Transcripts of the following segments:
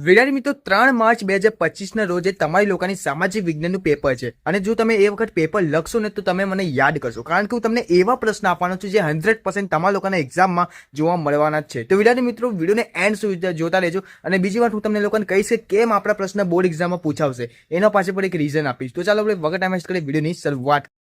વિદ્યાર્થી મિત્રો 3 માર્ચ 2025ના રોજ તમારી લોકોની સામાજિક વિજ્ઞાનનું પેપર છે અને જો તમે એ વખત પેપર લખશો ને તો તમે મને યાદ કરશો કારણ કે હું તમને એવા પ્રશ્ન આપવાનો છું જે 100% તમારા લોકોના એક્ઝામમાં જોવા મળવાના જ છે. તો વિદ્યાર્થી મિત્રો વિડીયોને એન્ડ સુધી જોતા રહેજો અને બીજી વાત હું તમને લોકોને કહીશ કે કેમ આપણા પ્રશ્ન બોર્ડ એક્ઝામમાં પૂછાવશે એના પાછળ પણ એક રીઝન આપીશ. તો ચાલો આપણે વગર ટાઈમ વેસ્ટ કરી વિડીયોની શરૂઆત.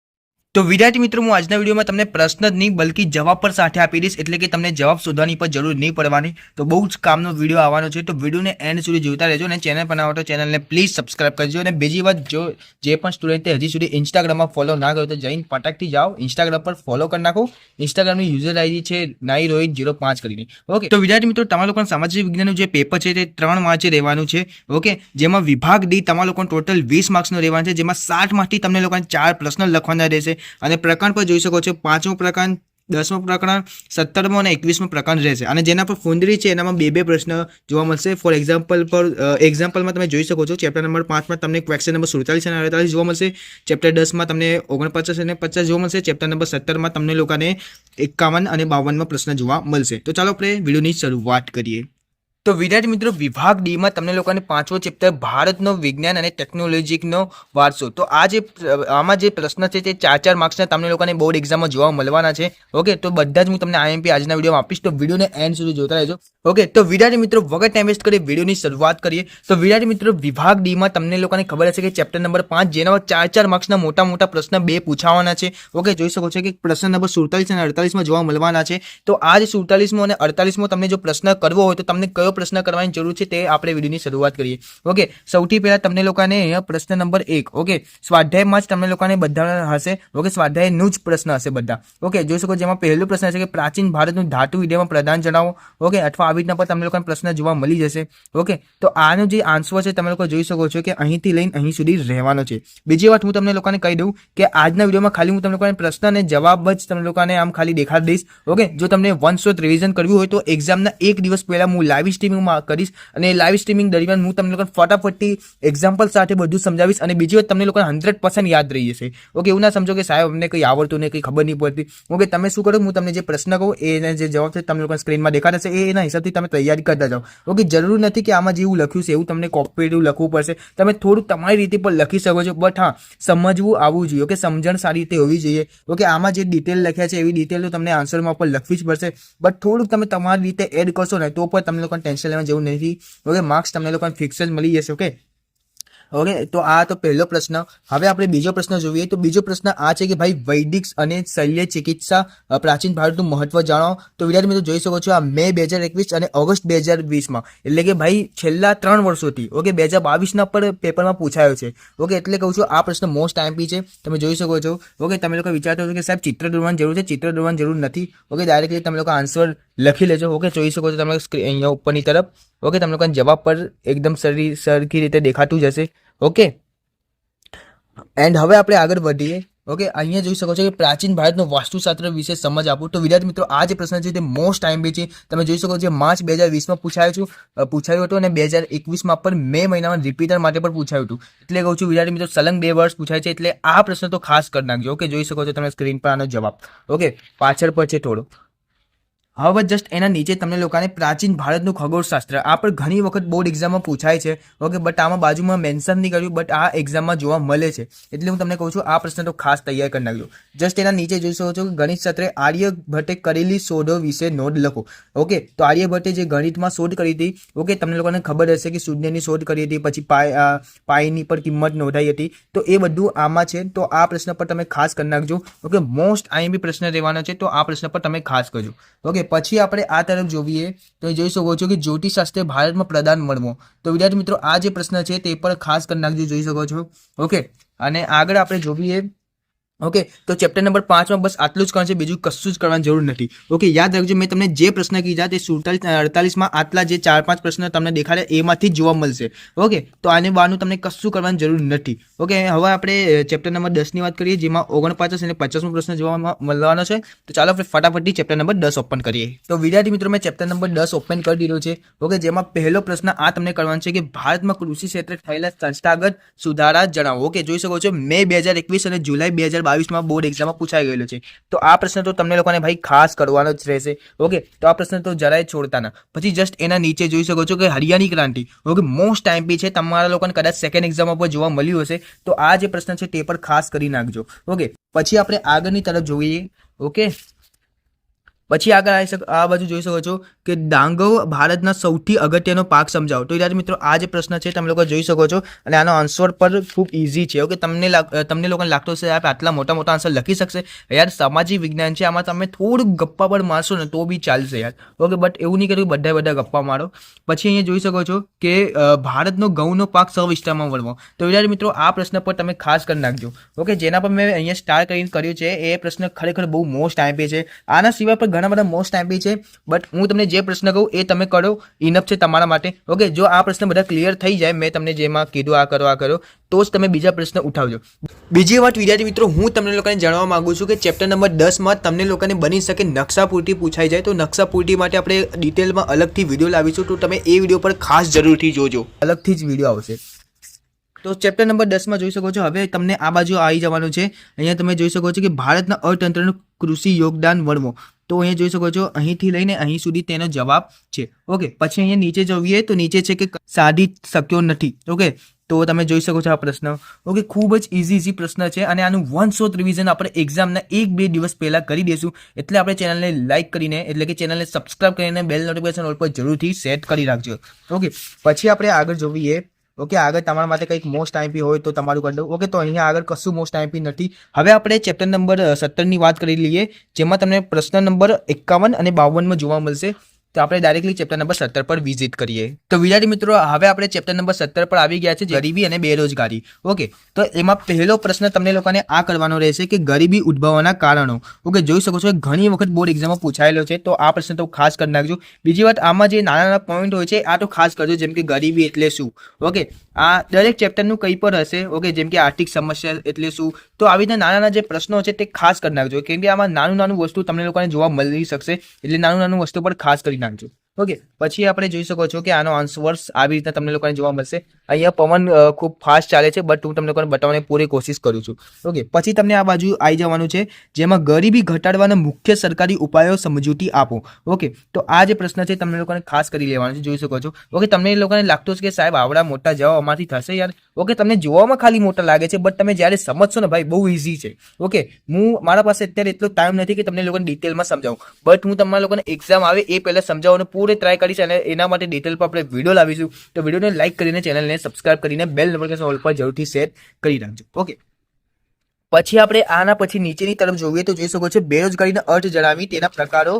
તો વિદ્યાર્થી મિત્રો હું આજના વિડીયોમાં તમને પ્રશ્ન જ નહીં બલ્કિ જવાબ પર સાથે આપી દઈશ એટલે કે તમને જવાબ શોધવાની પર જરૂર નહીં પડવાની. તો બહુ જ કામનો વિડીયો આવવાનો છે તો વિડીયોને એન્ડ સુધી જોતા રહેજો અને ચેનલ પર નવા તો ચેનલને પ્લીઝ સબસ્ક્રાઇબ કરજો. અને બીજી વાત, જો જે પણ સ્ટુડન્ટે હજી સુધી ઇન્સ્ટાગ્રામમાં ફોલો ના કર્યો તો જઈને ફટાકથી જાઓ ઇન્સ્ટાગ્રામ પર ફોલો કરી નાખો. ઇન્સ્ટાગ્રામની યુઝર આઈડી છે નાઈરોહિત05 કરીને. ઓકે, તો વિદ્યાર્થી મિત્રો તમારા લોકોના સામાજિક વિજ્ઞાનનું જે પેપર છે તે 3 માર્ચે રહેવાનું છે. ઓકે, જેમાં વિભાગ ડી તમારા લોકોને ટોટલ 20 માર્ક્સનો રહેવાનું છે, જેમાં 60 માંથી તમને લોકોને 4 પ્રશ્ન લખવાના રહેશે. અને પ્રકરણ પર જોઈ શકો છો 5મો પ્રકરણ, 10મો પ્રકરણ, 17મો અને 21મો પ્રકરણ રહેશે. અને જેના પર ફુંદરી છે એનામાં બે પ્રશ્ન જોવા મળશે. ફોર એક્ઝામ્પલમાં તમે જોઈ શકો છો ચેપ્ટર નંબર 5માં તમને ક્વેશ્ચન નંબર 47 અને 48 જોવા મળશે. ચેપ્ટર 10માં તમને 49 અને 50 જોવા મળશે. ચેપ્ટર નંબર 17માં તમને લોકોને 51 અને 52માં પ્રશ્ન જોવા મળશે. તો ચાલો આપણે વિડીયોની શરૂઆત કરીએ. તો વિદ્યાર્થી મિત્રો વિભાગ ડીમાં તમને લોકોને 5મો ચેપ્ટર ભારતનો વિજ્ઞાન અને ટેકનોલોજીનો વારસો. તો આમાં જે પ્રશ્ન છે તે 4 માર્ક્સના તમને લોકોને બોર્ડ એક્ઝામમાં જોવા મળવાના છે. ઓકે, તો બધા જ હું તમને આઈએમપી આજના વિડીયોમાં આપીશ તો વિડીયોને એન્ડ સુધી જોતા રહેજો. ઓકે, તો વિદ્યાર્થી મિત્રો વગર ટાઈમ વેસ્ટ કરી વિડીયોની શરૂઆત કરીએ. તો વિદ્યાર્થી મિત્રો વિભાગ ડીમાં તમને લોકોને ખબર હશે કે ચેપ્ટર નંબર 5 જેના 4 માર્ક્સના મોટા પ્રશ્ન 2 પૂછાવાના છે. ઓકે, જોઈ શકો છો કે પ્રશ્ન નંબર 47 અને 48માં જોવા મળવાના છે. તો આ જે 47મો અને 48મો તમને જો પ્રશ્ન કરવો હોય તો તમને કયો પ્રશ્ન કરવાની જરૂર છે તે આપણે વિડીયોની શરૂઆત કરીએ. ઓકે, સૌથી પહેલા તમને લોકોને અહીંયા પ્રશ્ન નંબર 1. ઓકે, સ્વાધ્યાયમાં જ તમને લોકોને બધા હશે. ઓકે, સ્વાધ્યાયનું જ પ્રશ્ન હશે બધા. ઓકે, જોઈ શકો જેમાં પહેલો પ્રશ્ન છે કે પ્રાચીન ભારતનું ધાતુ વિદ્યામાં પ્રદાન જણાવો. ઓકે, અથવા આવી રીતના પર તમને લોકોને પ્રશ્ન જોવા મળી જશે. ઓકે, તો આનો જે આન્સર છે તમે લોકો જોઈ શકો છો કે અહીંથી લઈને અહીં સુધી રહેવાનો છે. બીજી વાત હું તમને લોકોને કહી દઉં કે આજના વિડીયોમાં ખાલી હું તમને લોકોને પ્રશ્ન અને જવાબ જ તમને લોકોને આમ ખાલી દેખાડી દઈશ. ઓકે, જો તમને વન શોટ રિવિઝન કરવું હોય તો એક્ઝામના 1 દિવસ પહેલા હું લાઈવ સ્ટ્રીમિંગમાં કરીશ અને લાઈવ સ્ટ્રીમિંગ દરમિયાન હું તમને લોકોને ફટાફટથી એક્ઝામ્પલ સાથે બધું સમજાવીશ. અને બીજી વાત તમને લોકોને 100% યાદ રહી જશે. ઓકે, એવું ના સમજો કે સાહેબ અમને કંઈ આવડતું નહીં, કંઈ ખબર નહીં પડતી. ઓકે, તમે શું કરો, હું તમને જે પ્રશ્ન કહું એને જે જવાબ છે તમને લોકોને સ્ક્રીનમાં દેખાડશે એના હિસાબથી તમે તૈયારી કરતા જાઓ. ઓકે, જરૂર નથી કે આમાં જેવું લખ્યું છે એવું તમને કોમ્પિટિટિવ લખવું પડશે. તમે થોડું તમારી રીતે પણ લખી શકો છો, બટ હા સમજવું આવવું જોઈએ. ઓકે, સમજણ સારી રીતે હોવી જોઈએ. ઓકે, આમાં જે ડિટેલ લખ્યા છે એવી ડિટેલ તો તમને આન્સરમાં પણ લખવી જ પડશે, બટ થોડુંક તમે તમારી રીતે એડ કરશો ને તો પણ તમને લોકોને ટેન્શન લેવા જેવું નથી. ઓકે, માર્ક્સ તમને લોકોને ફિક્સ જ મળી જશે. ઓકે, તો આ તો પહેલો પ્રશ્ન. હવે આપણે બીજો પ્રશ્ન જોઈએ. તો બીજો પ્રશ્ન આ છે કે ભાઈ વૈદિક અને શલ્ય ચિકિત્સા પ્રાચીન ભારતનું મહત્વ જાણો. તો વિદ્યાર્થી મિત્રો જોઈ શકો છો આ મે 2021 અને ઓગસ્ટ 2020માં એટલે કે ભાઈ છેલ્લા 3 વર્ષોથી. ઓકે, 2022ના પર પેપરમાં પૂછાયો છે. ઓકે, એટલે કહું છું આ પ્રશ્ન મોસ્ટ આઈએમપી છે, તમે જોઈ શકો છો. ઓકે, તમે લોકો વિચારતા હશો કે સાહેબ ચિત્ર દોરવાની જરૂર છે, ચિત્ર દોરવાની જરૂર નથી. ઓકે, ડાયરેક્ટલી તમે લોકો આન્સર લખી લેજો. ઓકે, જોઈ શકો છો તમે અહીંયા ઉપરની તરફ. ઓકે, તમે લોકોને જવાબ પર એકદમ સરખી રીતે દેખાતું જ હશે. ઓકે, એન્ડ હવે આપણે આગળ વધીએ. ઓકે, અહીંયા જોઈ શકો છો કે પ્રાચીન ભારતનો વાસ્તુશાસ્ત્ર વિશે સમજ આપું. તો વિદ્યાર્થી મિત્રો આ જે પ્રશ્ન છે તે મોસ્ટ આઈએમપી છે. તમે જોઈ શકો છો માર્ચ 2020માં પૂછાયું હતું અને 2021માં પણ મે મહિનામાં રિપીટર માટે પણ પૂછાયું હતું. એટલે કહું છું વિદ્યાર્થી મિત્રો સલંગ 2 વર્ષ પૂછાય છે એટલે આ પ્રશ્ન તો ખાસ કરી નાખજો. ઓકે, જોઈ શકો છો તમે સ્ક્રીન પર આનો જવાબ. ઓકે, પાછળ પર છે થોડો. હવે જસ્ટ એના નીચે તમને લોકોને પ્રાચીન ભારતનું ખગોળશાસ્ત્ર આ પણ ઘણી વખત બોર્ડ એક્ઝામમાં પૂછાય છે. ઓકે, બટ આમાં બાજુમાં મેન્શન નહીં કર્યું, બટ આ એક્ઝામમાં જોવા મળે છે એટલે હું તમને કહું છું આ પ્રશ્ન તો ખાસ તૈયાર કરી નાખજો. જસ્ટ એના નીચે જોઈ શકો છો કે ગણિત શાસ્ત્રે આર્યભટ્ટે કરેલી શોધો વિશે નોંધ લખો. ઓકે, તો આર્યભટ્ટે જે ગણિતમાં શોધ કરી હતી, ઓકે, તમને લોકોને ખબર હશે કે શૂન્યની શોધ કરી હતી, પછી પાઈની પર કિંમત નોંધાઈ હતી. તો એ બધું આમાં છે. તો આ પ્રશ્ન પર તમે ખાસ કરી નાખજો. ઓકે, મોસ્ટ આઈએમપી પ્રશ્ન રહેવાનો છે તો આ પ્રશ્ન પર તમે ખાસ કરજો. ઓકે, પછી આપણે આ તરફ જોઈએ તો જોઈ શકો છો કે જ્યોતિષશાસ્ત્ર ભારતમાં પ્રદાન મળવો. તો વિદ્યાર્થી મિત્રો આ જે પ્રશ્ન છે તે પર ખાસ કરી નાખજો, જોઈ શકો છો. ઓકે, અને આગળ આપણે જોઈએ. ઓકે, તો ચેપ્ટર નંબર 5માં બસ આટલું જ કરવાનું છે, બીજું કશું જ કરવાની જરૂર નથી. ઓકે, યાદ રાખજો મેં તમને જે પ્રશ્ન કીધા તે 47 અને 48માં આટલા જે 4-5 પ્રશ્ન તમને દેખાડે એમાંથી જ જોવા મળશે. ઓકે, તો આને બહારનું તમને કશું કરવાની જરૂર નથી. ઓકે, હવે આપણે ચેપ્ટર નંબર 10ની વાત કરીએ જેમાં 49 અને 50મો પ્રશ્ન જોવા મળવાનો છે. તો ચાલો આપણે ફટાફટથી ચેપ્ટર નંબર 10 ઓપન કરીએ. તો વિદ્યાર્થી મિત્રો મેં ચેપ્ટર નંબર 10 ઓપન કરી દીધો છે. ઓકે, જેમાં પહેલો પ્રશ્ન આ તમને કરવાનો છે કે ભારતમાં કૃષિ ક્ષેત્રે થયેલા સંસ્થાગત સુધારા જણાવો. ઓકે, જોઈ શકો છો મે 2021 અને જુલાઈ 2022 2022માં બોર્ડ એક્ઝામમાં પૂછાઈ ગયેલો છે. તો આ પ્રશ્ન તો તમને લોકોને ભાઈ ખાસ કરવાનો જ રહેશે. ઓકે, તો આ પ્રશ્ન તો જરાય છોડતા ના. પછી જસ્ટ એના નીચે જોઈ શકો છો કે હરિયાણી ક્રાંતિ, ઓકે, મોસ્ટ આઈએમપી છે, તમારા લોકોને કદાચ સેકન્ડ એક્ઝામ પર જોવા મળ્યું હશે. તો આ જે પ્રશ્ન છે તે પર ખાસ કરી નાખજો. ઓકે, પછી આપણે આગળની તરફ જોઈએ. ઓકે, પછી આગળ આ બાજુ જોઈ શકો છો કે ડાંગર ભારતના સૌથી અગત્યનો પાક સમજાવો. તો વિદ્યાર્થી મિત્રો આ જે પ્રશ્ન છે તમે લોકો જોઈ શકો છો અને આનો આન્સર પર ખૂબ ઇઝી છે. ઓકે, તમને લોકોને લાગતો હશે યાર આટલા મોટા મોટા આન્સર લખી શકશે યાર, સામાજિક વિજ્ઞાન છે, આમાં તમે થોડુંક ગપ્પા પર મારશો ને તો બી ચાલશે યાર. ઓકે, બટ એવું નહીં કર્યું બધા ગપ્પા મારો. પછી અહીંયા જોઈ શકો છો કે ભારતનો ઘઉંનો પાક સવિસ્તારમાં વર્ણવો. તો વિદ્યાર્થી મિત્રો આ પ્રશ્ન પર તમે ખાસ કરી નાખજો. ઓકે, જેના પર મેં અહીંયા સ્ટાર કરીને કર્યું છે એ પ્રશ્ન ખરેખર બહુ મોસ્ટ આઈએમપી છે. આના સિવાય પણ ઘણા બધા મોસ્ટ આઈએમપી છે, બટ હું તમને જે પ્રશ્ન કહું એ તમે કરો, ઇનફ છે તમારા માટે. ઓકે, જો આ પ્રશ્ન બધા ક્લિયર થઈ જાય, મેં તમને જેમાં કીધું આ કરો તો જ તમે બીજા પ્રશ્ન ઉઠાવજો. બીજી વાત વિદ્યાર્થી મિત્રો હું તમને લોકોને જણાવવા માંગુ છું કે ચેપ્ટર નંબર 10માં તમને લોકોને બની શકે નકશાપૂર્તિ પૂછાઈ જાય. તો નકશાપૂર્તિ માટે આપણે ડિટેલમાં અલગથી વિડીયો લાવીશું, તો તમે એ વિડીયો પર ખાસ જરૂરથી જોજો, અલગથી જ વિડીયો આવશે. તો ચેપ્ટર નંબર 10માં જોઈ શકો છો. હવે તમને આ બાજુ આવી જવાનું છે. અહીંયા તમે જોઈ શકો છો કે ભારતના અર્થતંત્રનું કૃષિ યોગદાન વર્ણવો. તો અહીંયા જોઈ શકો છો અહીંથી લઈને અહીં સુધી તેનો જવાબ છે. ઓકે, પછી અહીંયા નીચે જોઈએ તો નીચે છે કે સાધી શક્યો નથી. ઓકે, તો તમે જોઈ શકો છો આ પ્રશ્ન. ઓકે, ખૂબ જ ઇઝી પ્રશ્ન છે અને આનું 1 શોર્ટ રિવિઝન આપણે એક્ઝામના 1-2 દિવસ પહેલાં કરી દઈશું. એટલે આપણે ચેનલને લાઇક કરીને, એટલે કે ચેનલને સબસ્ક્રાઇબ કરીને બેલ નોટિફિકેશન ઓલ પર જરૂરથી સેટ કરી રાખજો. ઓકે, પછી આપણે આગળ જોઈએ. ઓકે, આગળ તમારા માટે કંઈક મોસ્ટ આઈએમપી હોય તો તમારું કરી દઉં. ઓકે, તો અહીંયા આગળ કશું મોસ્ટ આઈએમપી નથી. હવે આપણે ચેપ્ટર નંબર 17ની વાત કરી લઈએ, જેમાં તમને પ્રશ્ન નંબર 51 અને 52માં જોવા મળશે. તો આપણે ડાયરેક્ટલી ચેપ્ટર નંબર 17 પર વિઝિટ કરીએ. તો વિદ્યાર્થી મિત્રો હવે આપણે ચેપ્ટર નંબર 17 પર આવી ગયા છે, ગરીબી અને બેરોજગારી. ઓકે, તો એમાં પહેલો પ્રશ્ન તમને લોકોને આ કરવાનો રહેશે કે ગરીબી ઉદ્ભવવાના કારણો. ઓકે, જોઈ શકો છો ઘણી વખત બોર્ડ એક્ઝામમાં પૂછાયેલો છે, તો આ પ્રશ્ન તો ખાસ કરી નાખજો. બીજી વાત, આમાં જે નાના પોઈન્ટ હોય છે આ તો ખાસ કરજો, જેમ કે ગરીબી એટલે શું. ઓકે, આ દરેક ચેપ્ટરનું કંઈ પણ હશે. ઓકે, જેમ કે આર્થિક સમસ્યા એટલે શું. તો આવી રીતના નાના જે પ્રશ્નો છે તે ખાસ કરી નાખજો, કેમ કે આમાં નાનું વસ્તુ તમને લોકોને જોવા મળી શકશે, એટલે નાનું વસ્તુ પર ખાસ કરી નાખજો. ઓકે, પછી આપણે જોઈ શકો છો કે આનો આન્સર આવી રીતના તમને લોકોને જોવા મળશે. અહીંયા પવન ખૂબ ફાસ્ટ ચાલે છે, બટ હું તમને લોકોને બતાવવાની પૂરી કોશિશ કરું છું. ઓકે, પછી તમને આ બાજુ આવી જવાનું છે, જેમાં ગરીબી ઘટાડવાના મુખ્ય સરકારી ઉપાયો સમજૂતી આપો. ઓકે, તો આ જે પ્રશ્ન છે તમને લોકોને ખાસ કરી લેવાનો છે, જોઈ શકો છો. ઓકે, તમને લોકોને લાગતું છે કે સાહેબ આવડા મોટા જવાબ અમારથી થશે યાર. ઓકે, તમને જોવામાં ખાલી મોટા લાગે છે, બટ તમે જ્યારે સમજશો ને ભાઈ બહુ ઇઝી છે. ઓકે, મારા પાસે અત્યારે એટલો ટાઈમ નથી કે તમને લોકોને ડિટેલમાં સમજાવું, બટ હું તમારા લોકોને એક્ઝામ આવે એ પહેલાં સમજાવવાનું પૂરે ટ્રાય કરીશ અને એના માટે ડિટેલ પર આપણે વિડીયો લાવીશું. તો વિડીયોને લાઇક કરીને ચેનલને સબસ્ક્રાઇબ કરીને બેલ નોટિફિકેશન ઓલ પર જરૂરથી સેટ કરી રાખજો. ઓકે, પછી આપણે આના પછી નીચેની તરફ જોઈએ તો જોઈ શકો છો બેરોજગારીનો અર્થ જણાવી તેના પ્રકારો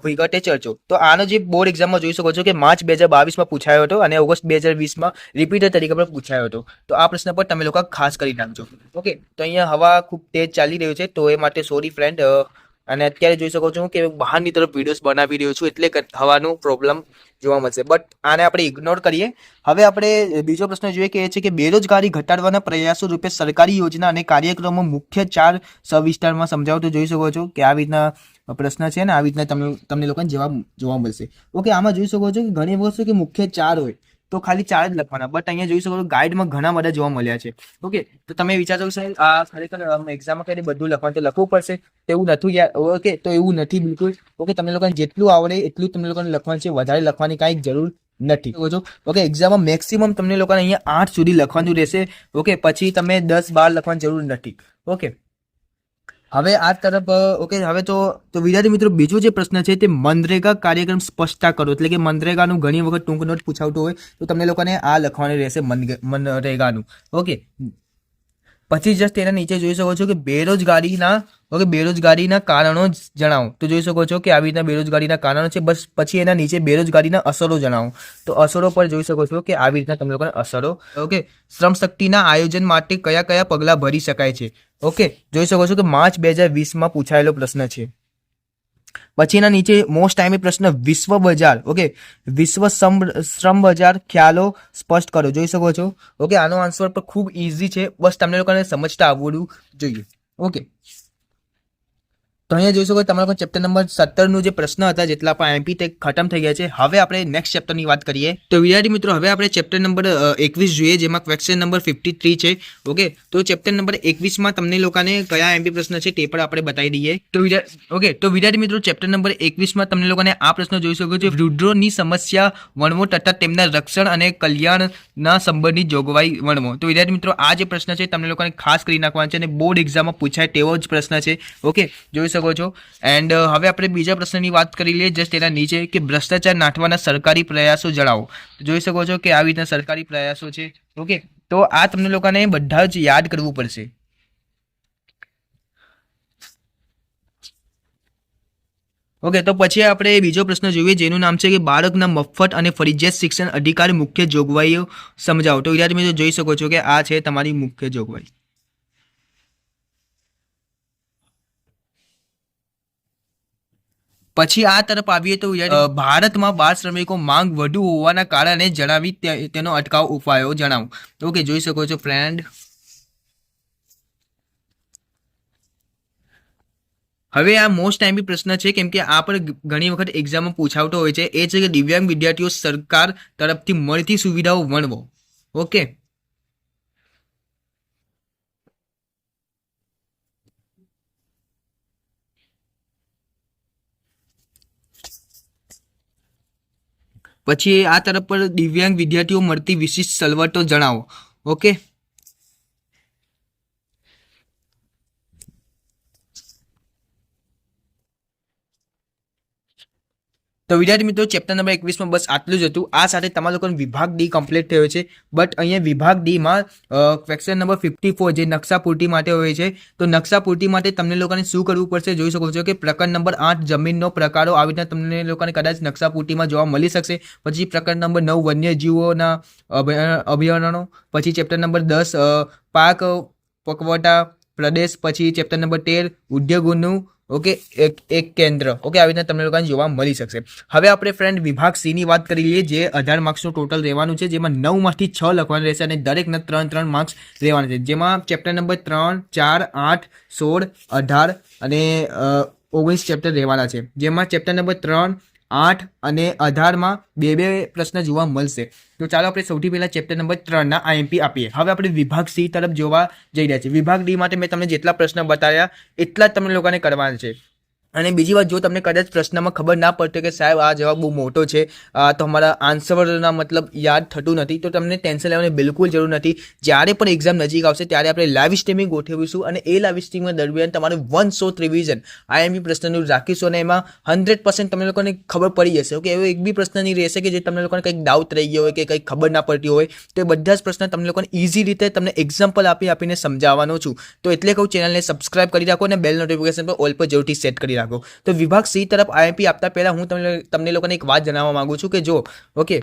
વિગતે ચર્ચો. તો આનો જે બોર્ડ એક્ઝામમાં જોઈ શકો છો કે માર્ચ 2022માં પૂછાયો હતો અને ઓગસ્ટ 2020માં રિપીટર તરીકે પણ પૂછાયો હતો. તો આ પ્રશ્ન પર તમે લોકો ખાસ કરી નાખજો. ઓકે, તો અહીંયા હવા ખૂબ તેજ ચાલી રહ્યું છે, તો એ માટે સોરી ફ્રેન્ડ. અને અત્યારે જોઈ શકો છો કે બહારની તરફ વિડીયોઝ બનાવી રહ્યો છું, એટલે હવાનું પ્રોબ્લેમ જોવા મળશે, બટ આને આપણે ઇગ્નોર કરીએ. હવે આપણે બીજો પ્રશ્ન જોઈએ કે એ છે કે બેરોજગારી ઘટાડવાના પ્રયાસો રૂપે સરકારી યોજના અને કાર્યક્રમો મુખ્ય 4 સવિસ્તારમાં સમજાવો. તો જોઈ શકો છો કે આવી રીતના પ્રશ્ન છે ને આવી રીતના તમને લોકોને જવાબ જોવા મળશે. ઓકે, આમાં જોઈ શકો છો કે ઘણી વસ્તુ કે મુખ્ય 4 હોય તો ખાલી 4 જ લખવાના, બટ અહીંયા જોઈ શકો છો ગાઈડમાં ઘણા બધા જોવા મળ્યા છે. ઓકે, તો તમે વિચારશો કે સાહેબ આ ખરેખર એક્ઝામમાં કઈ બધું લખવાનું તો લખવું પડશે, તો એવું નથી યાર. ઓકે, તો એવું નથી બિલકુલ. ઓકે, તમને લોકોને જેટલું આવડે એટલું તમને લોકોને લખવાનું છે, વધારે લખવાની કાંઈ જરૂર નથી. ઓકે, એક્ઝામમાં મેક્સિમમ તમને લોકોને અહીંયા 8 સુધી લખવાનું રહેશે. ઓકે, પછી તમે 10-12 લખવાની જરૂર નથી. ઓકે, હવે આ તરફ. ઓકે, હવે તો વિદ્યાર્થી મિત્રો બીજો જે પ્રશ્ન છે તે મનરેગા કાર્યક્રમ સ્પષ્ટતા કરો. એટલે કે મનરેગાનું ઘણી વખત ટૂંક નોટ પૂછાવતું હોય, તો તમને લોકોને આ લખવાનું રહેશે મનરેગાનું. ઓકે, પછી જસ્ટ એના નીચે જોઈ શકો છો કે બેરોજગારીના કારણો જણાવો. તો જોઈ શકો છો કે આવી રીતના બેરોજગારીના કારણો છે, બસ પછી એના નીચે બેરોજગારીના અસરો જણાવો. તો અસરો પર જોઈ શકો છો કે આવી રીતના તમને લોકોને અસરો. ઓકે, શ્રમ શક્તિના આયોજન માટે કયા પગલાં ભરી શકાય છે. ઓકે, જોઈ શકો છો કે માર્ચ 2020માં પૂછાયેલો પ્રશ્ન છે. પછી એના નીચે મોસ્ટ ટાઈમી પ્રશ્ન વિશ્વ બજાર. ઓકે, વિશ્વ શ્રમ બજાર ખ્યાલો સ્પષ્ટ કરો. જોઈ શકો છો. ઓકે, આનો આન્સર પણ ખૂબ ઇઝી છે, બસ તમને લોકોને સમજતા આવડવું જોઈએ. ઓકે, તો અહીંયા જોઈ શકો તમારા લોકો ચેપ્ટર નંબર 17 જે પ્રશ્ન હતા જેટલા પણ આઈએમપી તે ખતમ થઈ ગયા છે. હવે આપણે નેક્સ્ટ ચેપ્ટરની વાત કરીએ. તો વિદ્યાર્થી મિત્રો હવે આપણે ચેપ્ટર નંબર 21 જોઈએ, જેમાં ક્વેશ્ચન નંબર 53 છે. ઓકે, તો ચેપ્ટર નંબર 21માં તમને લોકોને કયા આઈએમપી પ્રશ્ન છે તે પણ આપણે બતાવી દઈએ. તો વિદ્યાર્થી મિત્રો ચેપ્ટર નંબર 21માં તમને લોકોને આ પ્રશ્ન જોઈ શકો છો, વૃદ્ધોની સમસ્યા વણવો તથા તેમના રક્ષણ અને કલ્યાણના સંબંધિત જોગવાઈ વણવો. તો વિદ્યાર્થી મિત્રો આ જે પ્રશ્ન છે તમને લોકોને ખાસ કરી નાખવાનો છે અને બોર્ડ એક્ઝામમાં પૂછાય તેવો જ પ્રશ્ન છે. ઓકે, જોઈ શકો છો. એન્ડ હવે આપણે બીજા પ્રશ્નની વાત કરી લઈએ જસ્ટ એના નીચે, કે ભ્રષ્ટાચાર નાથવાના સરકારી પ્રયાસો જણાવો. જોઈ શકો છો કે આવી રીતના સરકારી પ્રયાસો છે. ઓકે, તો આ તમને લોકોને બધા જ યાદ કરવું પડશે. ઓકે, તો પછી આપણે બીજો પ્રશ્ન જોઈએ જેનું નામ છે કે બાળકના મફત અને ફરજિયાત શિક્ષણ અધિકાર મુખ્ય જોગવાઈઓ સમજાવો. તો વિદ્યાર્થી મિત્રો જોઈ શકો છો કે આ છે તમારી મુખ્ય જોગવાઈ. પછી આ તરફ આવીએ તો ભારતમાં બાળ શ્રમિકો માંગ વધુ હોવાના કારણે જણાવી તેનો અટકાવ ઉપાયો જણાવો. ઓકે, જોઈ શકો છો ફ્રેન્ડ. હવે આ મોસ્ટ ટાઈમી પ્રશ્ન છે, કેમ કે આ પણ ઘણી વખત એક્ઝામમાં પૂછાવતો હોય છે. એ છે કે દિવ્યાંગ વિદ્યાર્થીઓ સરકાર તરફથી મળતી સુવિધાઓ વણવો. ઓકે, પછી આ તરફ પર દિવ્યાંગ વિદ્યાર્થીઓ મળતી વિશિષ્ટ સવલતો જણાવો. ઓકે, તો વિદ્યાર્થી મિત્રો ચેપ્ટર નંબર 21માં બસ આટલું જ હતું. આ સાથે તમારા લોકોનો વિભાગ ડી કમ્પ્લીટ થયો છે. બટ અહીંયા વિભાગ ડીમાં ક્વેશ્ચન નંબર 54 જે નકશા પૂર્તિ માટે હોય છે, તો નકશા પૂર્તિ માટે તમને લોકોને શું કરવું પડશે જોઈ શકો છો કે પ્રકરણ નંબર 8 જમીનનો પ્રકારો આવી રીતના તમને લોકોને કદાચ નકશા પૂર્તિમાં જોવા મળી શકશે. પછી પ્રકરણ નંબર 9 વન્યજીવોના અભયારણ્યો. પછી ચેપ્ટર નંબર 10 પાક પકવટા પ્રદેશ. પછી ચેપ્ટર નંબર 13 ઉદ્યોગોનું એક કેન્દ્ર. ઓકે, આવી રીતના તમને લોકોને જોવા મળી શકશે. હવે આપણે ફ્રેન્ડ વિભાગ સી ની વાત કરી લઈએ, જે 18 માર્ક્સનું ટોટલ રહેવાનું છે, જેમાં 9 માંથી 6 લખવાનું રહેશે અને દરેકના 3 માર્ક્સ રહેવાના છે. જેમાં ચેપ્ટર નંબર 3, 4, 8, 16, 18 અને 19 ચેપ્ટર રહેવાના છે. જેમાં ચેપ્ટર નંબર 3, 8 અને 18માં બે પ્રશ્ન જોવા મળશે. તો ચાલો આપણે સૌથી પહેલા ચેપ્ટર નંબર 3ના આઈએમપી આપીએ. હવે આપણે વિભાગ સી તરફ જોવા જઈ રહ્યા છીએ. વિભાગ ડી માટે મેં તમને જેટલા પ્રશ્ન બતાવ્યા એટલા જ તમને લોકોને કરવાના છે. અને બીજી વાત, જો તમને કદાચ પ્રશ્નમાં ખબર ના પડતી કે સાહેબ આ જવાબ બહુ મોટો છે, તો અમારા આન્સરના મતલબ યાદ થતું નથી, તો તમને ટેન્શન લેવાની બિલકુલ જરૂર નથી. જ્યારે પણ એક્ઝામ નજીક આવશે ત્યારે આપણે લાઈવ સ્ટ્રીમિંગ ગોઠવીશું અને એ લાઈવ સ્ટ્રીમિંગ દરમિયાન તમારું 1 શોટ રિવિઝન આઈએમપી પ્રશ્નનું રાખીશું અને એમાં 100% તમને લોકોને ખબર પડી જશે. ઓકે, એવો એક બી પ્રશ્ન નહીં રહેશે કે જે તમને લોકોને કંઈક ડાઉટ રહી ગયો હોય કે કંઈક ખબર ના પડતી હોય. તો એ બધા જ પ્રશ્ન તમને લોકોને ઇઝી રીતે તમને એક્ઝામ્પલ આપીને સમજાવવાનો છું. તો એટલે કહું, ચેનલને સબસ્ક્રાઇબ કરી રાખો અને બેલ નોટિફિકેશન પર ઓલ પર જરૂરથી સેટ કરી રાખો. તો વિભાગ સી તરફ આઈએમપી આપતા પહેલા હું તમને લોકોને એક વાત જણાવવા માંગુ છું કે જો ઓકે,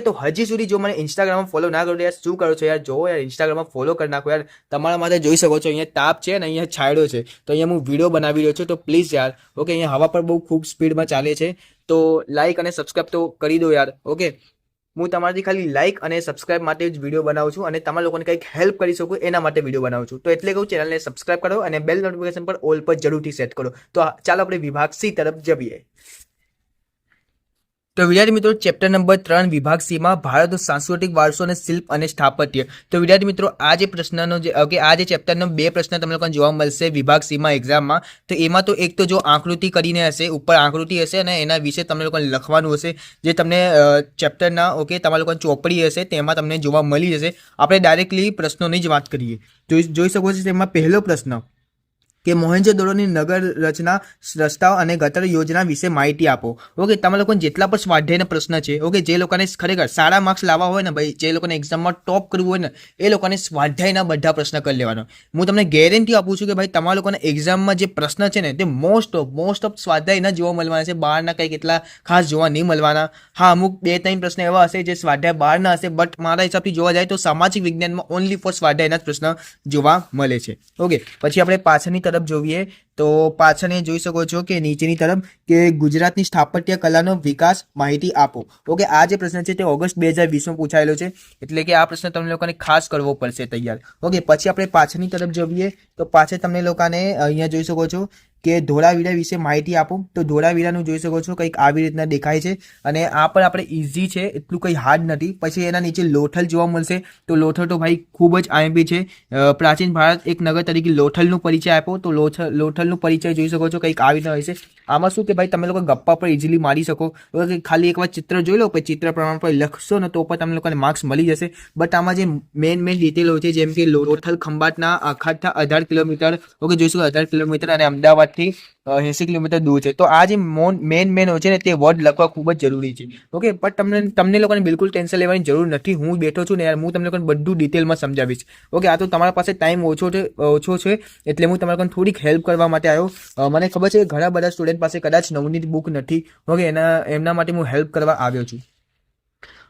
તો હજી સુધી જો મને ઇન્સ્ટાગ્રામમાં ફોલો ના કરો યાર, શું કરો છો યાર? જો યાર ઇન્સ્ટાગ્રામમાં ફોલો કરી નાખો યાર. તમારા માટે જોઈ શકો છો અહીંયા તાપ છે અને અહીંયા છાંયડો છે, તો અહીંયા હું વિડીયો બનાવી રહ્યો છું. તો પ્લીઝ યાર, ઓકે, અહીંયા હવા પર બહુ ખૂબ સ્પીડમાં ચાલે છે, તો લાઇક અને સબસ્ક્રાઇબ તો કરી દો યાર. ઓકે, હું તમારાથી ખાલી લાઇક અને સબસ્ક્રાઇબ માટે જ વિડીયો બનાવું છું અને તમારા લોકોને કંઈક હેલ્પ કરી શકું એના માટે વિડીયો બનાવું છું. તો એટલે કહું, ચેનલને સબસ્ક્રાઇબ કરો અને બેલ નોટિફિકેશન પર ઓલ પર જરૂરથી સેટ કરો. તો ચાલો આપણે વિભાગ સી તરફ જઈએ. તો વિદ્યાર્થી મિત્રો ચેપ્ટર નંબર 3 વિભાગ સીમાં ભારતનો સાંસ્કૃતિક વારસો અને શિલ્પ અને સ્થાપત્ય. તો વિદ્યાર્થી મિત્રો આ જે પ્રશ્નનો આ જે ચેપ્ટરનો 2 પ્રશ્ન તમને લોકોને જોવા મળશે વિભાગ સીમાં એક્ઝામમાં. તો એમાં તો એક તો જો આકૃતિ કરીને હશે, ઉપર આકૃતિ હશે અને એના વિશે તમને લોકોને લખવાનું હશે, જે તમને ચેપ્ટરના તમારા લોકોને ચોપડી હશે તેમાં તમને જોવા મળી જશે. આપણે ડાયરેક્ટલી પ્રશ્નોની જ વાત કરીએ. જોઈ શકો છો તેમાં પહેલો પ્રશ્ન કે મોહેંજો-દડોની નગર રચના, રસ્તાઓ અને ગટર યોજના વિશે માહિતી આપો. ઓકે, તમારા લોકોને જેટલા પણ સ્વાધ્યાયના પ્રશ્ન છે, ઓકે, જે લોકોને ખરેખર સારા માર્ક્સ લાવવા હોય ને ભાઈ, જે લોકોને એક્ઝામમાં ટોપ કરવું હોય ને, એ લોકોને સ્વાધ્યાયના બધા પ્રશ્ન કરી લેવાનો. હું તમને ગેરંટી આપું છું કે ભાઈ તમારા લોકોને એક્ઝામમાં જે પ્રશ્ન છે ને તે મોસ્ટ ઓફ સ્વાધ્યાયના જોવા મળવાના છે, બહારના કંઈક એટલા ખાસ જોવા નહીં મળવાના. હા, અમુક 2-3 પ્રશ્ન એવા હશે જે સ્વાધ્યાય બહારના હશે, બટ મારા હિસાબથી જોવા જાય તો સામાજિક વિજ્ઞાનમાં ઓનલી ફોર સ્વાધ્યાયના જ પ્રશ્ન જોવા મળે છે. ઓકે, પછી આપણે પાછળની તરફ જોઈએ તો પાછળ જોઈ શકો છો કે નીચેની તરફ કે ગુજરાતની સ્થાપત્ય કલાનો વિકાસ માહિતી આપો. ઓકે, આ જે પ્રશ્ન છે તે ઓગસ્ટ 2020માં પૂછાયેલો છે, એટલે કે આ પ્રશ્ન તમને લોકોને ખાસ કરવો પડશે તૈયાર. ઓકે, પછી આપણે પાછળની તરફ જોઈએ તો પાછળ તમને લોકોને અહીંયા જોઈ શકો છો કે ધોળાવીરા વિશે માહિતી આપો. તો ધોળાવીરાનું જોઈ શકો છો કંઈક આવી રીતના દેખાય છે અને આ પણ આપણે ઇઝી છે, એટલું કંઈ હાર્ડ નથી. પછી એના નીચે લોથલ જોવા મળશે. તો લોથલ તો ભાઈ ખૂબ જ આઈએમપી છે. પ્રાચીન ભારત એક નગર તરીકે લોથલનું પરિચય આપો. તો લોથલનું પરિચય જોઈ શકો છો કંઈક આવી રીતના હોય છે. આમાં શું કે ભાઈ તમે લોકો ગપ્પા પર ઇઝીલી મારી શકો. ખાલી એકવાર ચિત્ર જોઈ લો, પછી ચિત્ર પ્રમાણ પર લખશો ને તો પણ તમને લોકોને માર્ક્સ મળી જશે. બટ આમાં જે મેઇન ડિટેલ હોય છે, જેમ કે લોથલ ખંભાતના આખાતના 18 કિલોમીટર, ઓકે જોઈશું 18 કિલોમીટર, અને અમદાવાદથી 80 કિલોમીટર દૂર છે. તો આ જે મેન હોય છે ને તે વર્ડ લખવા ખૂબ જ જરૂરી છે. ઓકે, પણ તમને લોકોને બિલકુલ ટેન્શન લેવાની જરૂર નથી. હું બેઠો છું ને યાર, હું તમને લોકોને બધું ડિટેલમાં સમજાવીશ. ઓકે, આ તો તમારા પાસે ટાઈમ ઓછો છે એટલે હું તમારા લોકોને થોડીક હેલ્પ કરવા માટે આવ્યો. મને ખબર છે ઘણા બધા સ્ટુડન્ટ પાસે કદાચ નવનીત બુક નથી. ઓકે, એમના માટે હું હેલ્પ કરવા આવ્યો છું.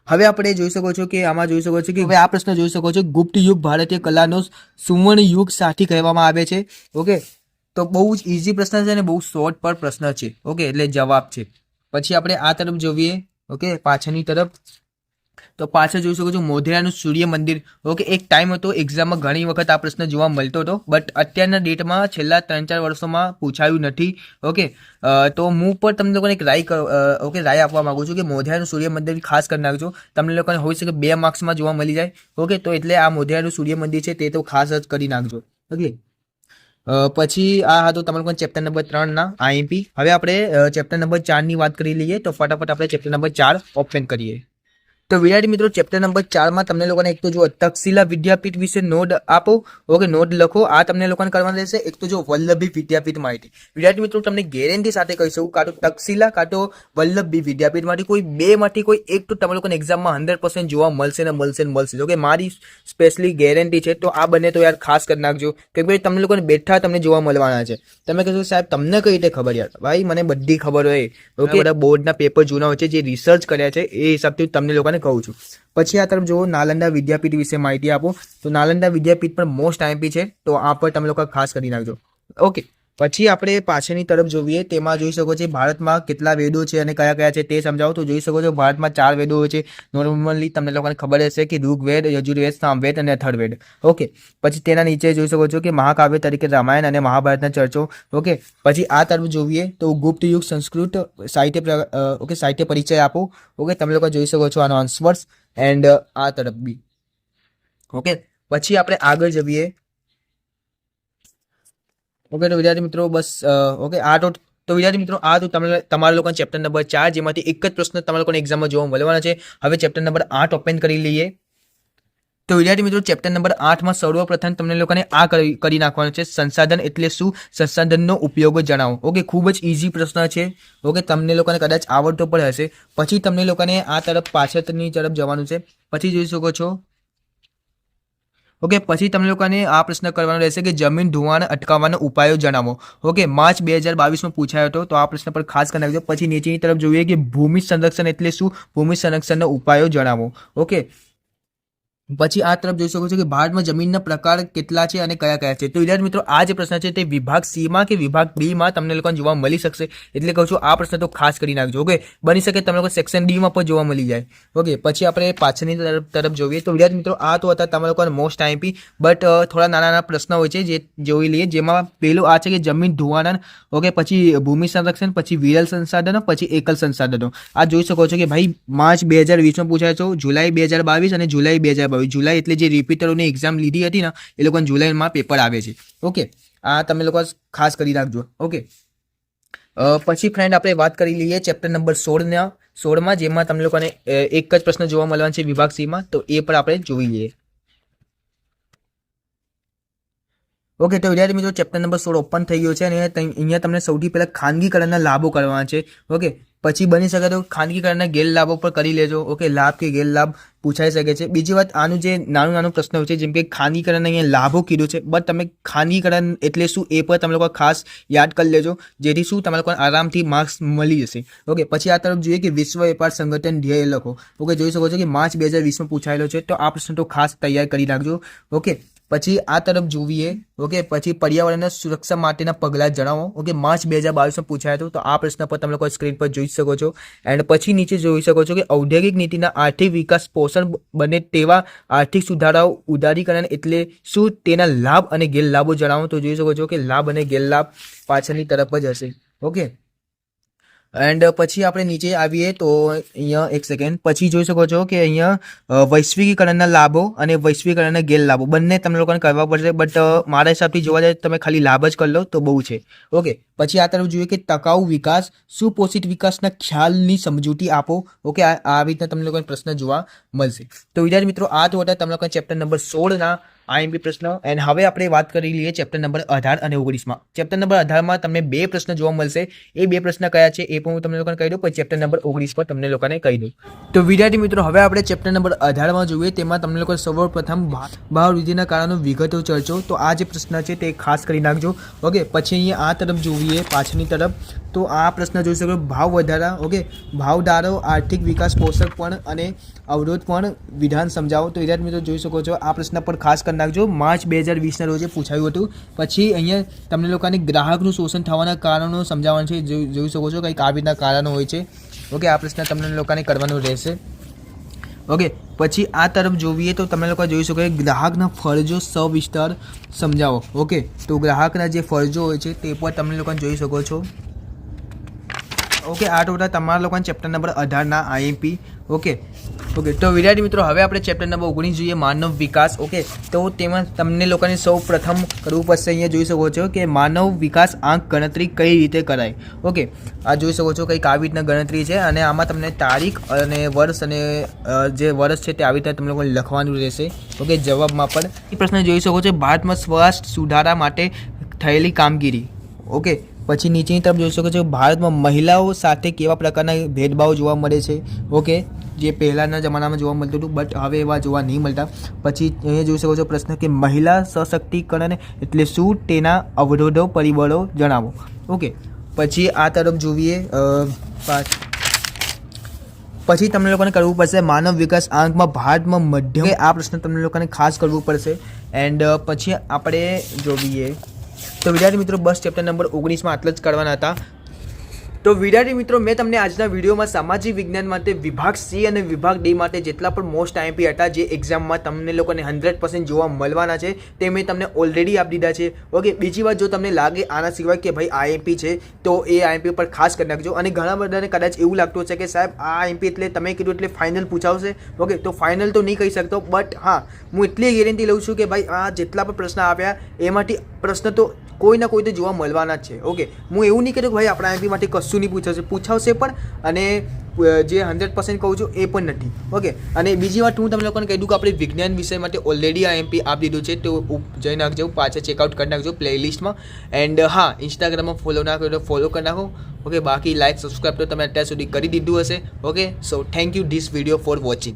હવે આપણે જોઈ શકો છો કે આમાં જોઈ શકો છો કે હવે આ પ્રશ્ન જોઈ શકો છો, ગુપ્ત યુગ ભારતીય કલાનો સુવર્ણ યુગ સાથી કહેવામાં આવે છે. ઓકે, તો બહુ જ ઇઝી પ્રશ્ન છે અને બહુ શોર્ટ પર પ્રશ્ન છે. ઓકે, એટલે જવાબ છે. પછી આપણે આ તરફ જોઈએ. ઓકે, પાછળની તરફ, તો પાછળ જોઈ શકો છો મોઢેરાનું સૂર્ય મંદિર. ઓકે, એક ટાઈમ હતો એક્ઝામમાં ઘણી વખત આ પ્રશ્ન જોવા મળતો હતો, બટ અત્યારના ડેટમાં છેલ્લા 3-4 વર્ષોમાં પૂછાયું નથી. ઓકે, તો હું પણ તમને લોકોને એક રાય આપવા માંગુ છું કે મોઢેરાનું સૂર્ય મંદિર ખાસ કરી નાખજો. તમને લોકોને હોઈ શકે 2 માર્ક્સમાં જોવા મળી જાય. ઓકે, તો એટલે આ મોઢેરાનું સૂર્ય મંદિર છે તે તો ખાસ જ કરી નાખજો. ઓકે, પછી આ હતું તમારા લોકો ચેપ્ટર નંબર 3 ના આઈએમપી. હવે આપણે ચેપ્ટર નંબર 4 ની વાત કરી લઈએ. તો ફટાફટ આપણે ચેપ્ટર નંબર 4 ઓપન કરીએ. તો વિદ્યાર્થી મિત્રો, ચેપ્ટર નંબર 4 માં તમને લોકોને એક તો જો તક્ષશિલા વિદ્યાપીઠ વિશે નોંધ આપો. ઓકે, નોંધ લખો. આ તમને લોકોને કરવાનું રહેશે. એક તો જો વલ્લભી વિદ્યાપીઠ માહિતી. વિદ્યાર્થી મિત્રો, તમને ગેરંટી સાથે કહી શકું, કાં તો તક્ષશિલા કાં તો વલ્લભી વિદ્યાપીઠ માંથી કોઈ 2 માંથી કોઈ એક તો તમે લોકોને એક્ઝામમાં 100% જોવા મળશે ને મળશે. ઓકે, મારી સ્પેશિયલી ગેરંટી છે. તો આ બંને તો યાર ખાસ કરી નાખજો, કેમ કે તમને લોકોને બેઠા તમને જોવા મળવાના છે. તમે કહેશો સાહેબ તમને કઈ રીતે ખબર? યાર ભાઈ મને બધી ખબર હોય. ઓકે, બધા બોર્ડના પેપર જૂના હોય છે, જે રિસર્ચ કર્યા છે એ હિસાબથી તમને લોકોને કહું છું. પછી આ તરફ જુઓ, નાલંદા વિદ્યાપીઠ વિશે માહિતી આપો. તો નાલંદા વિદ્યાપીઠ પણ મોસ્ટ આઈએમપી છે, તો આ પર તમે લોકો ખાસ કરી નાખજો. ઓકે, પછી આપણે પાછળની તરફ જોઈએ. તેમાં જોઈ શકો છો ભારતમાં કેટલા વેદો છે અને કયા કયા છે તે સમજાવો. તો જોઈ શકો છો ભારતમાં 4 વેદો હોય છે. નોર્મલી તમને લોકોને ખબર હશે કે ઋગ્વેદ, યજુર્વેદ, સામવેદ અને અથર્વવેદ. ઓકે, પછી તેના નીચે જોઈ શકો છો કે મહાકાવ્ય તરીકે રામાયણ અને મહાભારતના ચર્ચો. ઓકે, પછી આ તરફ જોઈએ તો ગુપ્ત યુગ સંસ્કૃત સાહિત્ય પરિચય આપો. ઓકે, તમે લોકો જોઈ શકો છો આનો આન્સર્સ એન્ડ આ તરફ બી. ઓકે, પછી આપણે આગળ જઈએ. ઓકે, તો વિદ્યાર્થી મિત્રો બસ ઓકે, વિદ્યાર્થી મિત્રો આ તો તમારા લોકોના ચેપ્ટર નંબર 4, જેમાંથી એક જ પ્રશ્ન તમારા લોકોને એક્ઝામમાં જોવા મળવાના છે. હવે ચેપ્ટર નંબર 8 ઓપન કરી લઈએ. તો વિદ્યાર્થી મિત્રો, ચેપ્ટર નંબર 8 માં સર્વપ્રથમ તમને લોકોને આ કરી નાખવાનું છે, સંસાધન એટલે શું, સંસાધનનો ઉપયોગ જણાવો. ઓકે, ખૂબ જ ઇઝી પ્રશ્ન છે. ઓકે, તમને લોકોને કદાચ આવડતો પણ હશે. પછી તમને લોકોને આ તરફ પાછળની તરફ જવાનું છે. પછી જોઈ શકો છો. ઓકે, પછી તમને લોકોને આ પ્રશ્ન કરવાનો રહેશે કે જમીન ધોવાણ અટકાવવાના ઉપાયો જણાવો. ઓકે, માર્ચ 2022માં પૂછાયો હતો, તો આ પ્રશ્ન પર ખાસ કરી નાખજો. પછી નીચેની તરફ જોઈએ કે ભૂમિ સંરક્ષણ એટલે શું, ભૂમિ સંરક્ષણના ઉપાયો જણાવો. ઓકે, પછી આ તરફ જોઈ શકો છો કે ભારતમાં જમીનના પ્રકાર કેટલા છે અને કયા કયા છે. તો વિદ્યાર્થી મિત્રો, આ જે પ્રશ્ન છે તે વિભાગ સી માં કે વિભાગ બી માં તમને લોકોને જોવા મળી શકશે. એટલે કહું છું આ પ્રશ્ન તો ખાસ કરી નાખજો. ઓકે, બની શકે તમને લોકો સેક્શન ડી માં પણ જોવા મળી જાય. ઓકે, પછી આપણે પાછળની તરફ જોઈએ. તો વિદ્યાર્થી મિત્રો, આ તો હતા તમારા લોકોને મોસ્ટ આઈએમપી, બટ થોડા નાના પ્રશ્નો હોય છે જે જોઈ લઈએ. જેમાં પેલું આ છે કે જમીન ધોવાણ. ઓકે, પછી ભૂમિ સંરક્ષણ, પછી વિરલ સંસાધનો, પછી એકલ સંસાધનો. આ જોઈ શકો છો કે ભાઈ માર્ચ 2020માં પૂછાય છે, જુલાઈ 2022 અને જુલાઈ 2022. જુલાઈ એટલે જે રિપીટરોની એક્ઝામ લીધી હતી ને એ લોકોને જુલાઈમાં પેપર આવે છે. ઓકે, આ તમે લોકો ખાસ કરી રાખજો. ઓકે, પછી ફ્રેન્ડ આપણે વાત કરી લઈએ ચેપ્ટર નંબર 16માં, જેમાં તમને લોકોને એક જ પ્રશ્ન જોવા મળવાનો છે વિભાગ સી માં, તો એ પણ આપણે જોઈ લઈએ. ઓકે, તો વિદ્યાર્થી મિત્રો, ચેપ્ટર નંબર 16 ઓપન થઈ ગયો છે અને અહીંયા તમને સૌથી પહેલા ખાનગીકરણના લાભો કરવાના છે. ઓકે, પછી બની શકે તો ખાનગીકરણના ગેરલાભો પર કરી લેજો. ઓકે, લાભ કે ગેરલાભ પૂછાઈ શકે છે. બીજી વાત, આનું જે નાનું પ્રશ્ન હોય છે, જેમ કે ખાનગીકરણ અહીંયા લાભો કીધું છે, બટ તમે ખાનગીકરણ એટલે શું એ પણ તમે લોકો ખાસ યાદ કરી લેજો, જેથી શું તમારે લોકોને આરામથી માર્ક્સ મળી જશે. ઓકે, પછી આ તરફ જોઈએ કે વિશ્વ વેપાર સંગઠન ધ્યેય લખો. ઓકે, જોઈ શકો છો કે માર્ચ 2020માં પૂછાયેલો છે, તો આ પ્રશ્ન તો ખાસ તૈયાર કરી નાખજો. ઓકે, પછી આ તરફ જોઈએ, ઓકે, પછી પર્યાવરણના સુરક્ષા માટેના પગલાં જણાવો. ઓકે, માર્ચ 2022માં પૂછાયું હતું, તો આ પ્રશ્ન પર તમે લોકો સ્ક્રીન પર જોઈ શકો છો. એન્ડ પછી નીચે જોઈ શકો છો કે ઔદ્યોગિક નીતિના આર્થિક વિકાસ પોષણ બને તેવા આર્થિક સુધારાઓ ઉદારીકરણ એટલે શું, તેના લાભ અને ગેરલાભો જણાવો. તો જોઈ શકો છો કે લાભ અને ગેરલાભ પાછળની તરફ જ હશે. ઓકે, એન્ડ પછી આપણે નીચે આવીએ તો અહીંયા એક સેકન્ડ પછી જોઈ શકો છો કે અહીંયા વૈશ્વિકીકરણના લાભો અને વૈશ્વિકીકરણના ગેરલાભો બંને તમને લોકોને કરવા પડશે, બટ મારા હિસાબથી જોવા જાય તમે ખાલી લાભ જ કરી લો તો બહુ છે. ઓકે, પછી આ તરફ જોઈએ કે ટકાઉ વિકાસ, સુપોષિત વિકાસના ખ્યાલની સમજૂતી આપો. ઓકે, આ રીતના તમને લોકોને પ્રશ્ન જોવા મળશે. તો વિદ્યાર્થી મિત્રો, આ તો હતા તમે લોકોને ચેપ્ટર નંબર 16ના IMP પ્રશ્ન. એન્ડ હવે આપણે વાત કરી લઈએ ચેપ્ટર નંબર 18 અને 19માં. ચેપ્ટર નંબર 18માં તમને 2 પ્રશ્ન જોવા મળશે. એ 2 પ્રશ્ન કયા છે એ પણ હું તમને લોકોને કહી દઉં, પછી ચેપ્ટર નંબર 19 પર તમને લોકોને કહી દઉં. તો વિદ્યાર્થી મિત્રો, હવે આપણે ચેપ્ટર નંબર 18માં જોઈએ. તેમાં તમને લોકો સૌપ્રથમ ભાવ વૃદ્ધિના કારણો વિગતો ચર્ચો. તો આ જે પ્રશ્ન છે તે ખાસ કરી નાખજો. ઓકે, પછી અહીંયા આ તરફ જોઈએ, પાછળની તરફ, તો આ પ્રશ્ન જોઈ શકો, ભાવ વધારા. ઓકે, ભાવદારો, આર્થિક વિકાસ, પોષક પણ અને અવરોધ પણ વિધાન સમજાવો. તો વિદ્યાર્થી મિત્રો જોઈ શકો છો, આ પ્રશ્ન પર ખાસ કરી નાખજો. માર્ચ 2020ના રોજે પૂછાયું હતું. પછી અહીંયા તમને લોકોને ગ્રાહકનું શોષણ થવાના કારણો સમજાવવાનું છે. જોઈ શકો છો કંઈક આ રીતના કારણો હોય છે. ઓકે, આ પ્રશ્ન તમને લોકોને કરવાનો રહેશે. ઓકે, પછી આ તરફ જોઈએ તો તમે લોકો જોઈ શકો કે ગ્રાહકના ફરજો સવિસ્તાર સમજાવો. ઓકે, તો ગ્રાહકના જે ફરજો હોય છે તે પણ તમે લોકો જોઈ શકો છો. ઓકે, આ ટોટલ તમારા લોકોને ચેપ્ટર નંબર 18ના IMP. ઓકે, તો વિદ્યાર્થી મિત્રો, હવે આપણે ચેપ્ટર નંબર 19 જોઈએ, માનવ વિકાસ. ઓકે, તો તેમાં તમને લોકોને સૌ પ્રથમ કરવું પડશે. અહીંયા જોઈ શકો છો કે માનવ વિકાસ આંક ગણતરી કઈ રીતે કરાય. ઓકે, આ જોઈ શકો છો કંઈક આવી રીતના ગણતરી છે, અને આમાં તમને તારીખ અને વર્ષ અને જે વર્ષ છે તે આવી રીતે તમને લોકોને લખવાનું રહેશે. ઓકે, જવાબમાં પણ એ પ્રશ્ન જોઈ શકો છો, ભારતમાં સ્વાસ્થ્ય સુધારા માટે થયેલી કામગીરી. ઓકે, પછી નીચેની તરફ જોઈ શકો છો, ભારતમાં મહિલાઓ સાથે કેવા પ્રકારના ભેદભાવ જોવા મળે છે. ઓકે, જે પહેલાંના જમાનામાં જોવા મળતું હતું, બટ હવે એવા જોવા નહીં મળતા. પછી અહીંયા જોઈ શકો છો પ્રશ્ન કે મહિલા સશક્તિકરણ એટલે શું, તેના અવરોધો પરિબળો જણાવો. ઓકે, પછી આ તરફ જોઈએ, પછી તમને લોકોને કરવું પડશે માનવ વિકાસ આંકમાં ભારતમાં મધ્યમ. આ પ્રશ્ન તમને લોકોને ખાસ કરવું પડશે. એન્ડ પછી આપણે જોઈએ તો વિદ્યાર્થી મિત્રો, બસ ચેપ્ટર નંબર 19માં આટલા જ કરવાના હતા. તો વિદ્યાર્થી મિત્રો, મેં તમને આજના વિડીયોમાં સામાજિક વિજ્ઞાન માટે વિભાગ C અને વિભાગ D માટે જેટલા પણ મોસ્ટ IMP હતા, જે એક્ઝામમાં તમને લોકોને 100% જોવા મળવાના છે, તે મેં તમને ઓલરેડી આપી દીધા છે. ઓકે, બીજી વાત, જો તમને લાગે આના સિવાય કે ભાઈ IMP છે, તો એ IMP પર ખાસ કરી નાખજો. અને ઘણા બધાને કદાચ એવું લાગતું હશે કે સાહેબ આ IMP એટલે તમે કીધું એટલે ફાઇનલ પૂછાવશે. ઓકે, તો ફાઇનલ તો નહીં કહી શકતો, બટ હા, હું એટલી ગેરંટી લઉં છું કે ભાઈ આ જેટલા પણ પ્રશ્ન આવ્યા એમાંથી પ્રશ્ન તો કોઈ ના કોઈ તો જોવા મળવાના જ છે. ઓકે, હું એવું નહીં કહેતો કે ભાઈ આપણા IMP માટે કશું નહીં પૂછાવશે પણ, અને જે 100% કહું છું એ પણ નથી. ઓકે, અને બીજી વાત હું તમને લોકોને કહી દઉં કે આપણે વિજ્ઞાન વિષય માટે ઓલરેડી IMP આપી દીધું છે, તો જઈ નાખજો, પાછા ચેકઆઉટ કરી નાખજો પ્લેલિસ્ટમાં. એન્ડ હા, ઇન્સ્ટાગ્રામમાં ફોલો ના કરો તો ફોલો કરી નાખો. ઓકે, બાકી લાઇક સબસ્ક્રાઈબ તો તમે અત્યાર સુધી કરી દીધું હશે. Okay, so thank you this video for watching.